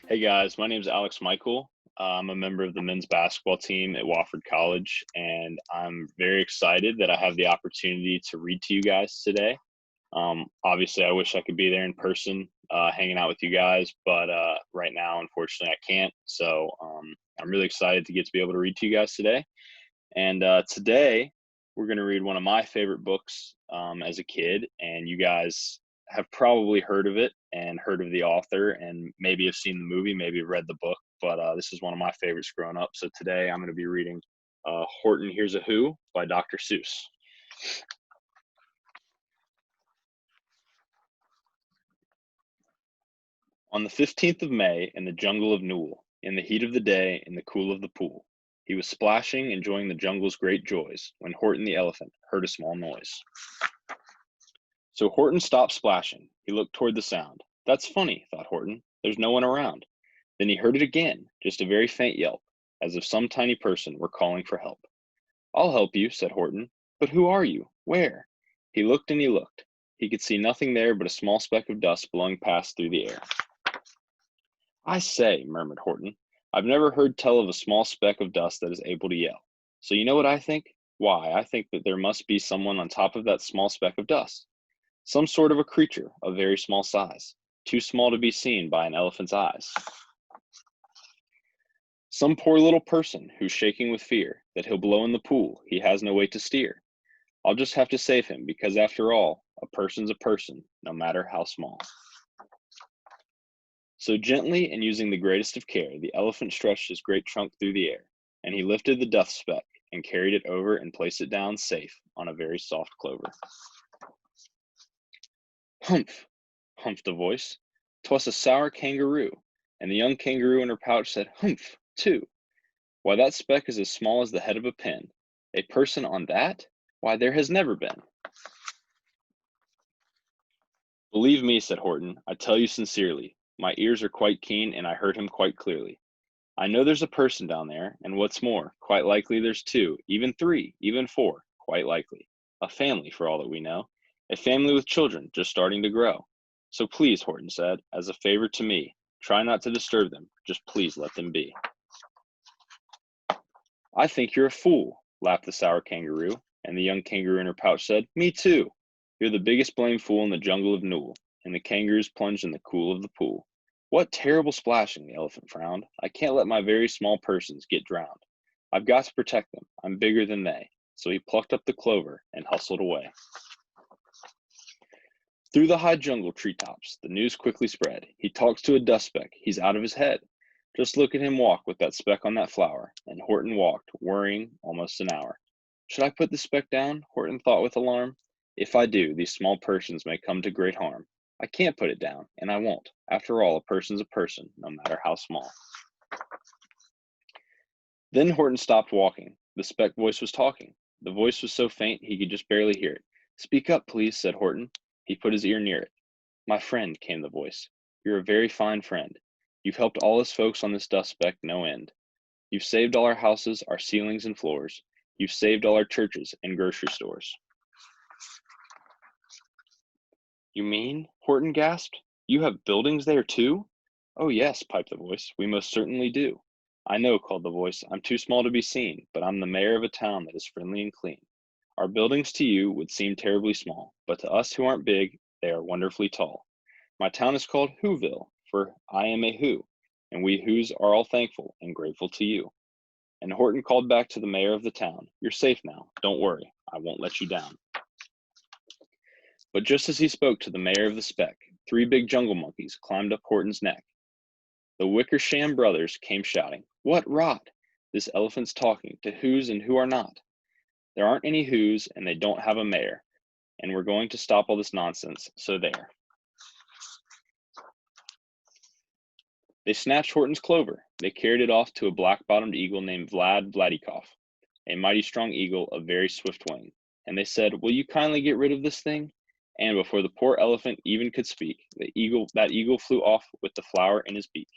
Hey guys, my name is Alex Michael. I'm a member of the men's basketball team at Wofford College, and I'm very excited that I have the opportunity to read to you guys today. Obviously, I wish I could be there in person, hanging out with you guys, but right now, unfortunately, I can't. So I'm really excited to get to be able to read to you guys today. And today, we're going to read one of my favorite books as a kid, and you guys have probably heard of it and heard of the author, and maybe have seen the movie, maybe have read the book, but this is one of my favorites growing up. So today, I'm going to be reading Horton Hears A Who by Dr. Seuss. On the 15th of May, in the jungle of Newell, in the heat of the day, in the cool of the pool, he was splashing, enjoying the jungle's great joys, when Horton the elephant heard a small noise. So Horton stopped splashing. He looked toward the sound. That's funny, thought Horton. There's no one around. Then he heard it again, just a very faint yelp, as if some tiny person were calling for help. I'll help you, said Horton. But who are you? Where? He looked and he looked. He could see nothing there but a small speck of dust blowing past through the air. I say, murmured Horton, I've never heard tell of a small speck of dust that is able to yell. So you know what I think? Why, I think that there must be someone on top of that small speck of dust. Some sort of a creature of very small size, too small to be seen by an elephant's eyes. Some poor little person who's shaking with fear that he'll blow in the pool he has no way to steer. I'll just have to save him because, after all, a person's a person, no matter how small. So gently and using the greatest of care, the elephant stretched his great trunk through the air, and he lifted the dust speck and carried it over and placed it down safe on a very soft clover. Humph, humphed a voice. 'Twas a sour kangaroo, and the young kangaroo in her pouch said humph, too. Why, that speck is as small as the head of a pin. A person on that? Why, there has never been. Believe me, said Horton, I tell you sincerely. My ears are quite keen, and I heard him quite clearly. I know there's a person down there, and what's more, quite likely there's two, even three, even four, quite likely. A family, for all that we know. A family with children just starting to grow. So please, Horton said, as a favor to me, try not to disturb them. Just please let them be. I think you're a fool, laughed the sour kangaroo, and the young kangaroo in her pouch said, Me too. You're the biggest blamed fool in the jungle of Newell, and the kangaroos plunged in the cool of the pool. What terrible splashing, the elephant frowned. I can't let my very small persons get drowned. I've got to protect them. I'm bigger than they. So he plucked up the clover and hustled away. Through the high jungle treetops, the news quickly spread. He talks to a dust speck. He's out of his head. Just look at him walk with that speck on that flower. And Horton walked, worrying, almost an hour. Should I put the speck down? Horton thought with alarm. If I do, these small persons may come to great harm. I can't put it down, and I won't. After all, a person's a person, no matter how small. Then Horton stopped walking. The speck voice was talking. The voice was so faint he could just barely hear it. Speak up, please, said Horton. He put his ear near it. My friend, came the voice. You're a very fine friend. You've helped all us folks on this dust speck no end. You've saved all our houses, our ceilings and floors. You've saved all our churches and grocery stores. You mean? Horton gasped. You have buildings there too? Oh yes, piped the voice. We most certainly do. I know, called the voice. I'm too small to be seen, but I'm the mayor of a town that is friendly and clean. Our buildings to you would seem terribly small, but to us who aren't big, they are wonderfully tall. My town is called Whoville, for I am a Who, and we Whos are all thankful and grateful to you. And Horton called back to the mayor of the town. You're safe now. Don't worry. I won't let you down. But just as he spoke to the mayor of the speck, three big jungle monkeys climbed up Horton's neck. The Wickersham brothers came shouting, What rot! This elephant's talking to whos and who are not. There aren't any whos, and they don't have a mayor, and we're going to stop all this nonsense, so there. They snatched Horton's clover. They carried it off to a black-bottomed eagle named Vladikoff, a mighty strong eagle of very swift wing. And they said, Will you kindly get rid of this thing? And before the poor elephant even could speak, that eagle flew off with the flower in his beak.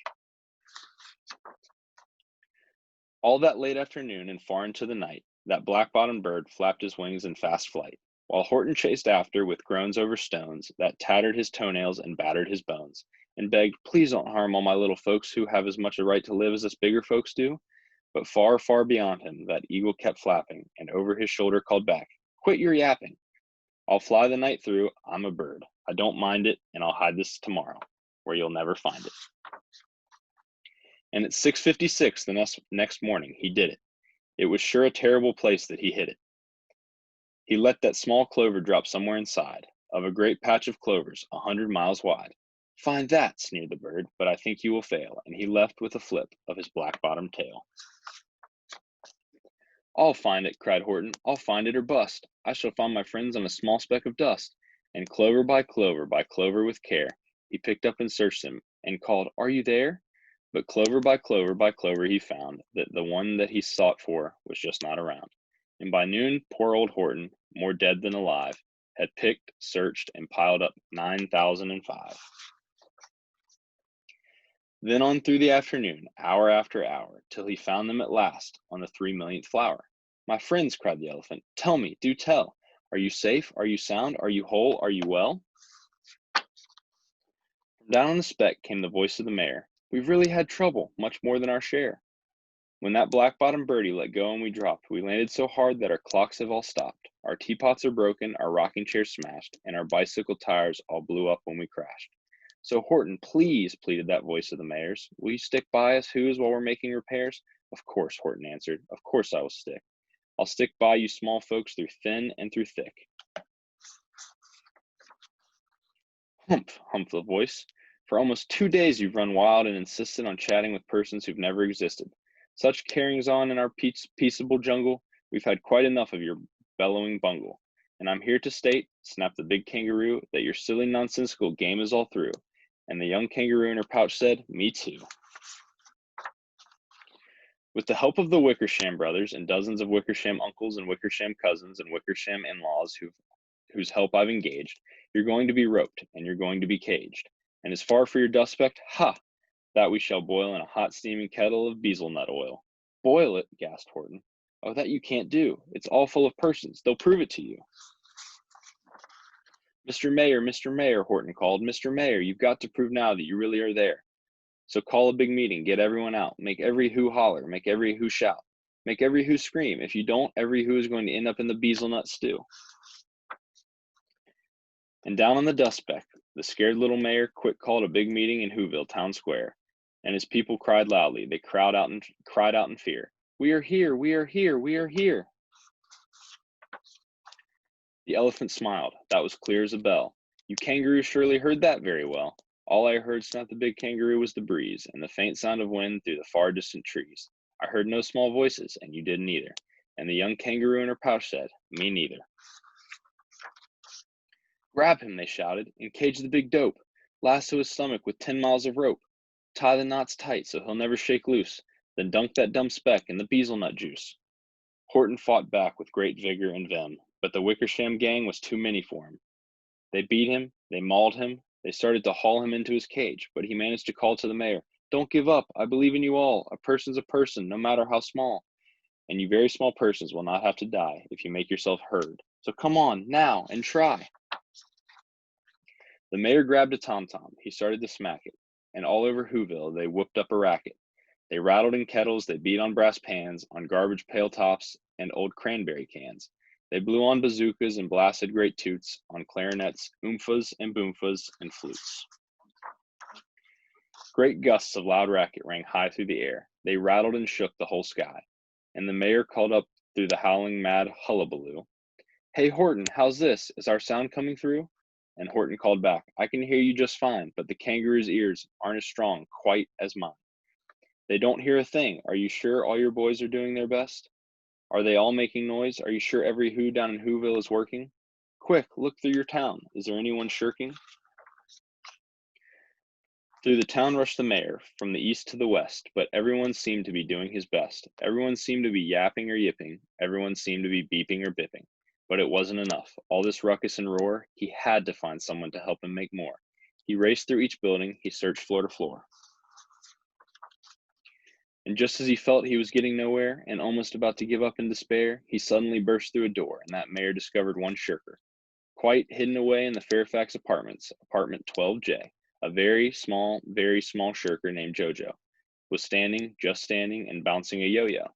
All that late afternoon and far into the night, that black-bottomed bird flapped his wings in fast flight. while Horton chased after with groans over stones that tattered his toenails and battered his bones, and begged, "Please don't harm all my little folks who have as much a right to live as us bigger folks do." But far, far beyond him, that eagle kept flapping, and over his shoulder called back, "Quit your yapping! I'll fly the night through, I'm a bird. I don't mind it, and I'll hide this tomorrow, where you'll never find it." And at 6:56 the next morning, he did it. It was sure a terrible place that he hid it. He let that small clover drop somewhere inside of a great patch of clovers 100 miles wide. "Find that," sneered the bird, "but I think you will fail," and he left with a flip of his black-bottomed tail. "I'll find it," cried Horton. "I'll find it or bust. I shall find my friends on a small speck of dust." And clover by clover with care, he picked up and searched them, and called, "Are you there?" But clover by clover he found that the one that he sought for was just not around. And by noon, poor old Horton, more dead than alive, had picked, searched, and piled up 9,005. Then on through the afternoon, hour after hour, till he found them at last on the 3 millionth flower. "My friends," cried the elephant, "tell me, do tell, are you safe? Are you sound? Are you whole? Are you well?" From down on the speck came the voice of the mayor. "We've really had trouble, much more than our share. When that black-bottomed birdie let go and we dropped, we landed so hard that our clocks have all stopped. Our teapots are broken, our rocking chairs smashed, and our bicycle tires all blew up when we crashed. So Horton, please," pleaded that voice of the mayor's, "will you stick by us Who's while we're making repairs?" "Of course," Horton answered, "of course I will stick. I'll stick by you small folks through thin and through thick." "Humph," humphed the voice. "For almost 2 days you've run wild and insisted on chatting with persons who've never existed. Such carryings on in our peaceable jungle, we've had quite enough of your bellowing bungle. And I'm here to state," snapped the big kangaroo, "that your silly nonsensical game is all through." And the young kangaroo in her pouch said, "Me too." With the help of the Wickersham brothers and dozens of Wickersham uncles and Wickersham cousins and Wickersham in-laws whose help I've engaged, you're going to be roped and you're going to be caged. And as far for your dust speck, ha! That we shall boil in a hot steaming kettle of bezelnut oil." "Boil it?" gasped Horton. "Oh, that you can't do. It's all full of persons. They'll prove it to you." Mr. Mayor," Horton called. "Mr. Mayor, you've got to prove now that you really are there. So call a big meeting, get everyone out, make every who holler, make every who shout, make every who scream. If you don't, every who is going to end up in the bezelnut stew." And down on the dust speck, the scared little mayor quick called a big meeting in Whoville town square, and his people cried loudly. They cried out in fear, "We are here! We are here! We are here!" The elephant smiled. That was clear as a bell. "You kangaroos surely heard that very well." "All I heard," snapped the big kangaroo, "was the breeze and the faint sound of wind through the far distant trees. I heard no small voices, and you didn't either." And the young kangaroo in her pouch said, "Me neither." "Grab him," they shouted, "and cage the big dope. Lasso his stomach with 10 miles of rope. Tie the knots tight so he'll never shake loose. Then dunk that dumb speck in the bezelnut juice." Horton fought back with great vigor and vim, but the Wickersham gang was too many for him. They beat him, they mauled him, they started to haul him into his cage, but he managed to call to the mayor, "Don't give up, I believe in you all. A person's a person, no matter how small. And you very small persons will not have to die if you make yourself heard. So come on, now, and try." The mayor grabbed a tom-tom, he started to smack it, and all over Whoville they whooped up a racket. They rattled in kettles, they beat on brass pans, on garbage pail tops, and old cranberry cans. They blew on bazookas and blasted great toots, on clarinets, oomphas and boomphas, and flutes. Great gusts of loud racket rang high through the air. They rattled and shook the whole sky. And the mayor called up through the howling mad hullabaloo, "Hey Horton, how's this? Is our sound coming through?" And Horton called back, "I can hear you just fine, but the kangaroo's ears aren't as strong quite as mine. They don't hear a thing. Are you sure all your boys are doing their best? Are they all making noise? Are you sure every who down in Whoville is working? Quick, look through your town. Is there anyone shirking?" Through the town rushed the mayor, from the east to the west, but everyone seemed to be doing his best. Everyone seemed to be yapping or yipping. Everyone seemed to be beeping or bipping. But it wasn't enough. All this ruckus and roar, he had to find someone to help him make more. He raced through each building. He searched floor to floor. And just as he felt he was getting nowhere and almost about to give up in despair, he suddenly burst through a door, and that mayor discovered one shirker. Quite hidden away in the Fairfax apartments, apartment 12J, a very small shirker named Jojo was standing, just standing, and bouncing a yo-yo,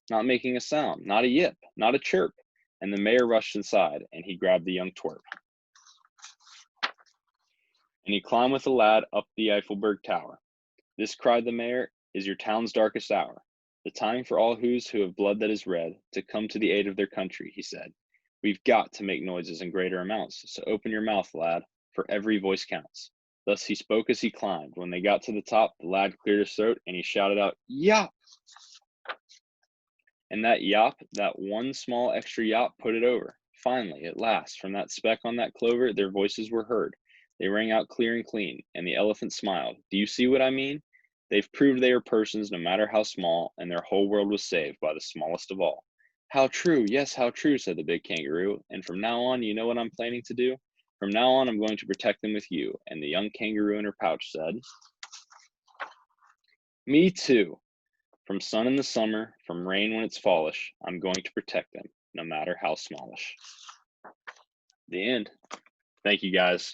not making a sound, not a yip, not a chirp. And the mayor rushed inside, and he grabbed the young twerp. And he climbed with the lad up the Eiffelberg Tower. This, cried the mayor, is your town's darkest hour. The time for all who have blood that is red to come to the aid of their country, he said. We've got to make noises in greater amounts, so open your mouth, lad, for every voice counts. Thus he spoke as he climbed. When they got to the top, the lad cleared his throat, and he shouted out, "Yop!" And that yop, that one small extra yop, put it over. Finally, at last, from that speck on that clover, their voices were heard. They rang out clear and clean, and the elephant smiled. Do you see what I mean? They've proved they are persons, no matter how small, and their whole world was saved by the smallest of all. How true, yes, how true, said the big kangaroo. And from now on, you know what I'm planning to do? From now on, I'm going to protect them with you. And the young kangaroo in her pouch said, Me too. From sun in the summer, from rain when it's fallish, I'm going to protect them, no matter how smallish. The end. Thank you, guys.